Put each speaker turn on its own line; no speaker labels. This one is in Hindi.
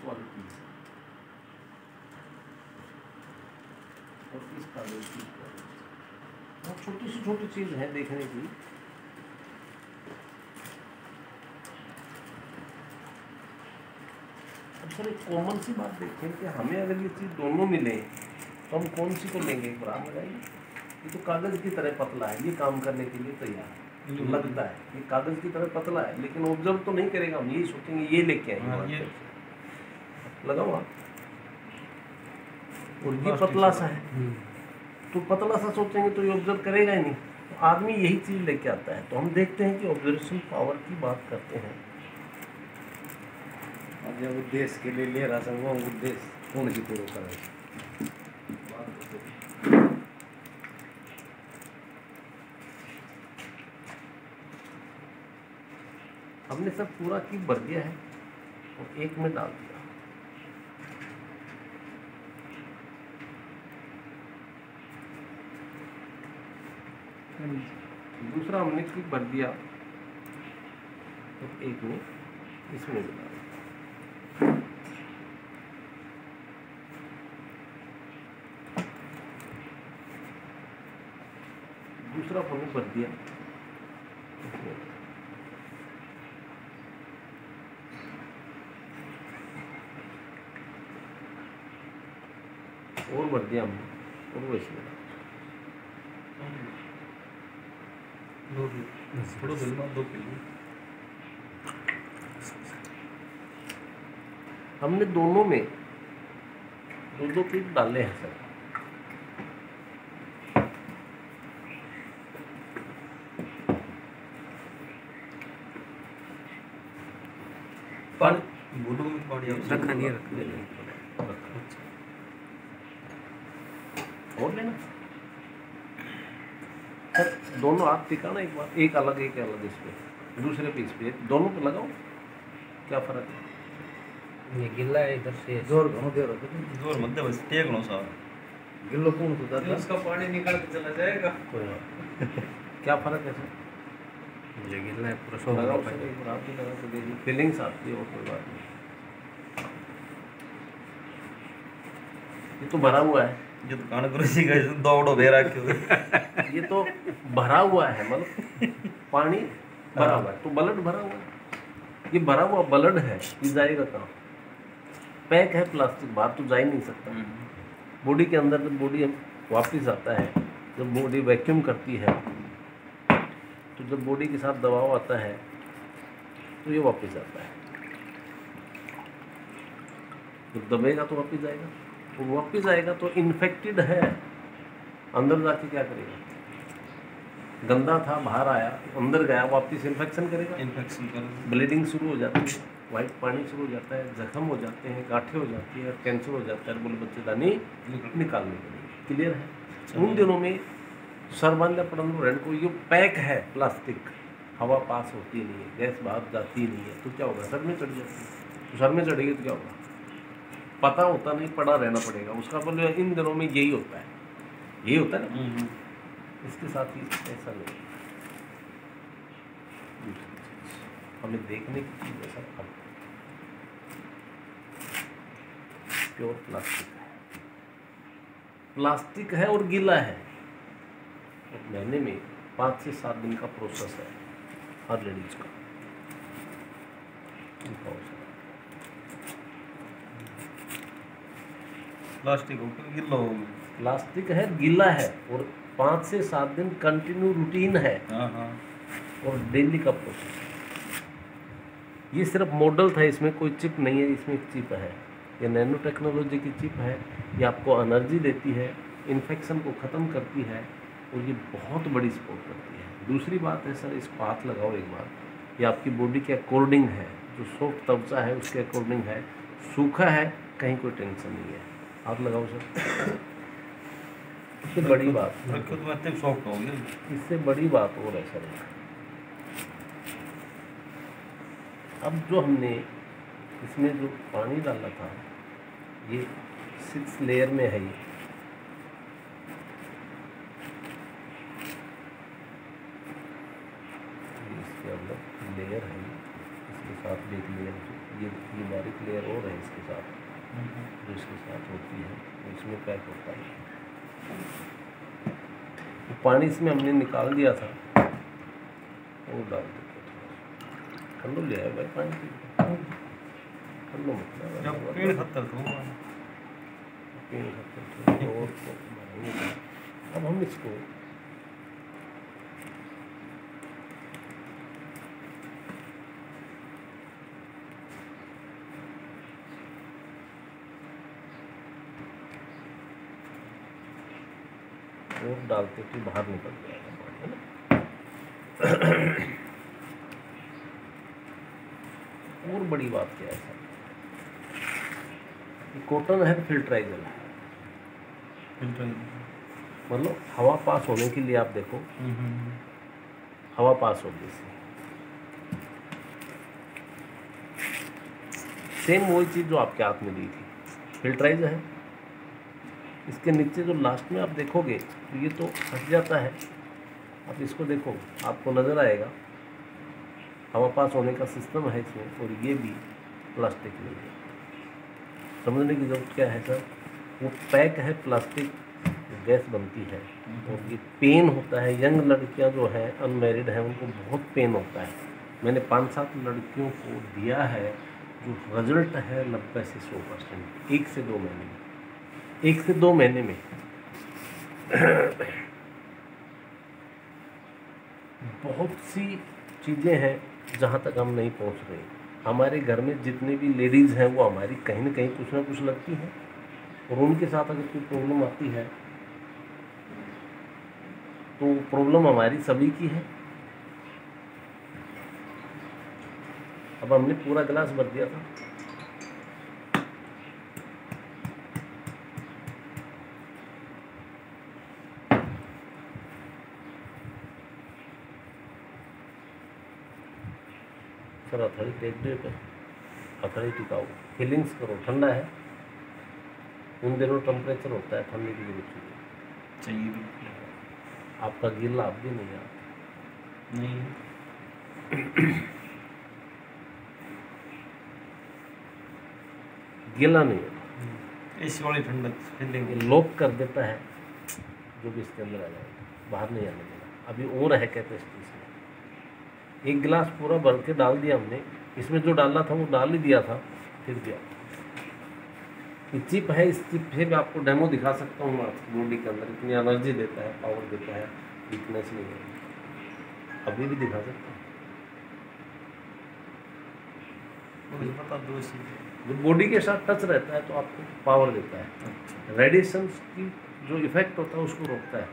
वाली चीज़ है और इस कागज की बहुत छोटी से छोटी चीज़ है देखने की। अब सर एक कॉमन सी बात देखें कि हमें अगर ये चीज़ दोनों मिले तो हम कौन सी को लेंगे? एक बार लगाइए। ये तो कागज़ की तरह पतला है, ये काम करने के लिए तैयार है, तो लगता है ये कागज़ की तरह पतला है, लेकिन ऑब्जर्व तो नहीं करेगा। हम यही सोचेंगे ये लेके आएंगे, लगाओ आप, और ये पतला सा है तो पतला सा सोचेंगे तो ये ऑब्जर्व करेगा ही नहीं। तो आदमी यही चीज़ लेके आता है। तो हम देखते हैं कि ऑब्जर्वेशन पावर की बात करते हैं।
अब जब उद्देश्य के लिए ले रहा था वो उद्देश्य कौन सी पूरा करेगा?
हमने सब पूरा की भर दिया है और एक में डाल दिया। दूसरा हमने क्यूब भर दिया और एक में इसमें मिला। दूसरा हमने भर दिया और भर दिया हमने और वो इसमें हमने दोनों में दो दो क्यूब डाले हैं सर।
रखा नहीं
और लेना सर, दोनों हाथ टिकाना एक बार, एक अलग इस पे, दूसरे पीस पे दोनों पे लगाओ, क्या फर्क है?
ये गिल्ला है इधर से जोर घणो दे रहा जोर मत दे, बस टेक लो साहब, गिल्लो कौन तो दादा उसका पानी निकाल के चला जाएगा।
कोई क्या फर्क है सर?
ये गिल्ला है पूरा सो
लगाओ सर, एक बार आप भी लगा के देखिए, फीलिंग्स आती है और कोई बात नहीं। ये तो भरा हुआ है,
ये तो कान गुरुजी का दौड़ो भेरा क्यों
ये तो भरा हुआ है, मतलब पानी भरा हुआ है तो ब्लड भरा हुआ है। ये भरा हुआ ब्लड है, ये जाएगा कहाँ? पैक है प्लास्टिक, बाहर तो जा ही नहीं सकता। बॉडी के अंदर जब बॉडी वापस आता है, जब बॉडी वैक्यूम करती है, तो जब बॉडी के साथ दबाव आता है तो ये वापस आता है। जब दबेगा तो वापस आएगा, और वापस आएगा तो इन्फेक्टेड है, अंदर जाके क्या करेगा? गंदा था, बाहर आया, अंदर गया, वापस इन्फेक्शन करेगा,
इन्फेक्शन कर
ब्लीडिंग शुरू हो जाती है, वाइट पानी शुरू हो जाता है, जख्म हो जाते हैं, गांठें हो जाती है, कैंसर हो जाता है, बोले बच्चेदानी निकालने के लिए। क्लियर है? उन दिनों में सर्वान्य पड़न को ये पैक है प्लास्टिक, हवा पास होती नहीं है, गैस बाहर जाती नहीं है, तो क्या होगा? सर में चढ़ जाती है। तो सर में चढ़ेगी तो क्या होगा? पता होता नहीं, पड़ा रहना पड़ेगा उसका। बोले इन दिनों में यही होता है, यही होता है ना। इसके साथ ही ऐसा नहीं, हमें देखने की चीज़ ऐसा अब प्योर प्लास्टिक है, प्लास्टिक है और गीला है। और महीने में 5 से 7 दिन का प्रोसेस है हर लेडीज का।
प्लास्टिक हो गिल्लो हो,
प्लास्टिक है, गीला है, और 5 से 7 दिन कंटिन्यू रूटीन है। और डेली का प्रोसेस है। ये सिर्फ मॉडल था, इसमें कोई चिप नहीं है, इसमें एक चिप है, ये नैनो टेक्नोलॉजी की चिप है। ये आपको एनर्जी देती है, इन्फेक्शन को ख़त्म करती है, और ये बहुत बड़ी सपोर्ट करती है। दूसरी बात है सर, इसको हाथ लगाओ एक बार, ये आपकी बॉडी के अकॉर्डिंग है, जो सॉफ्ट त्वचा है उसके अकॉर्डिंग है, सूखा है, कहीं कोई टेंशन नहीं है, हाथ लगाओ सर। इससे बड़ी बात,
सॉफ्ट हो गया,
इससे बड़ी बात और है सर, अब जो हमने इसमें जो पानी डाला था, ये 6 लेयर में है। ये इसके अंदर लेयर है, इसके साथ भी एक लेयर, ये ये बारीक लेयर और है इसके साथ, जो इसके साथ होती है तो इसमें पैक होता है। तो पानी इसमें हमने निकाल दिया था और डाल देते ठंडो ले आए भाई पानी ठंडो मतलब
पेड़ खतर तो
और अब हम इसको और डालते कि बाहर निकल जाएगा पानी, है ना। और बड़ी बात क्या है सर, कॉटन है तो फिल्टराइजर है, मतलब हवा पास होने के लिए आप देखो हवा पास होगी इससे। सेम वही चीज़ जो आपके हाथ में दी थी, फिल्टराइजर है। इसके नीचे जो लास्ट में आप देखोगे तो ये तो हट जाता है, आप इसको देखो आपको नज़र आएगा हवा पास होने का सिस्टम है इसमें, और ये भी प्लास्टिक में है। समझने की जरूरत क्या है सर, वो पैक है प्लास्टिक, गैस बनती है और ये पेन होता है। यंग लड़कियां जो है अनमैरिड हैं उनको बहुत पेन होता है। मैंने 5-7 लड़कियों को दिया है जो रिजल्ट है 90 से 100%, 1 से 2 महीने में, 1 से 2 महीने में। बहुत सी चीज़ें हैं जहाँ तक हम नहीं पहुँच रहे। हमारे घर में जितने भी लेडीज़ हैं वो हमारी कहीं ना कहीं कुछ ना कुछ लगती हैं, और उनके साथ अगर कोई प्रॉब्लम आती है तो प्रॉब्लम हमारी सभी की है। अब हमने पूरा गिलास भर दिया था, सर हथेली टेक दे पे, हथेली टिकाओ, फीलिंग्स करो। ठंडा है, उन दिनों टेम्परेचर होता है, ठंडे की जरूरत चाहिए। आपका गीला आप भी नहीं आता
नहीं
गीला नहीं होता,
इस वाली ठंडक फीलिंग
लॉक कर देता है जो भी इसके अंदर आ जाएगा, बाहर नहीं आने देगा। अभी और है कैपेसिटी इसमें। 1 गिलास पूरा भर के डाल दिया हमने, इसमें जो डालना था वो डाल ही दिया था। फिर दिया ये चिप है, इस चिप से भी आपको डेमो दिखा सकता हूँ। आपकी बॉडी के अंदर इतनी एनर्जी देता है, पावर देता है, वीकनेस नहीं है। अभी भी दिखा सकता हूँ।
पता दो
जो बॉडी के साथ टच रहता है तो आपको पावर देता है। रेडिएशन की जो इफेक्ट होता है उसको रोकता है।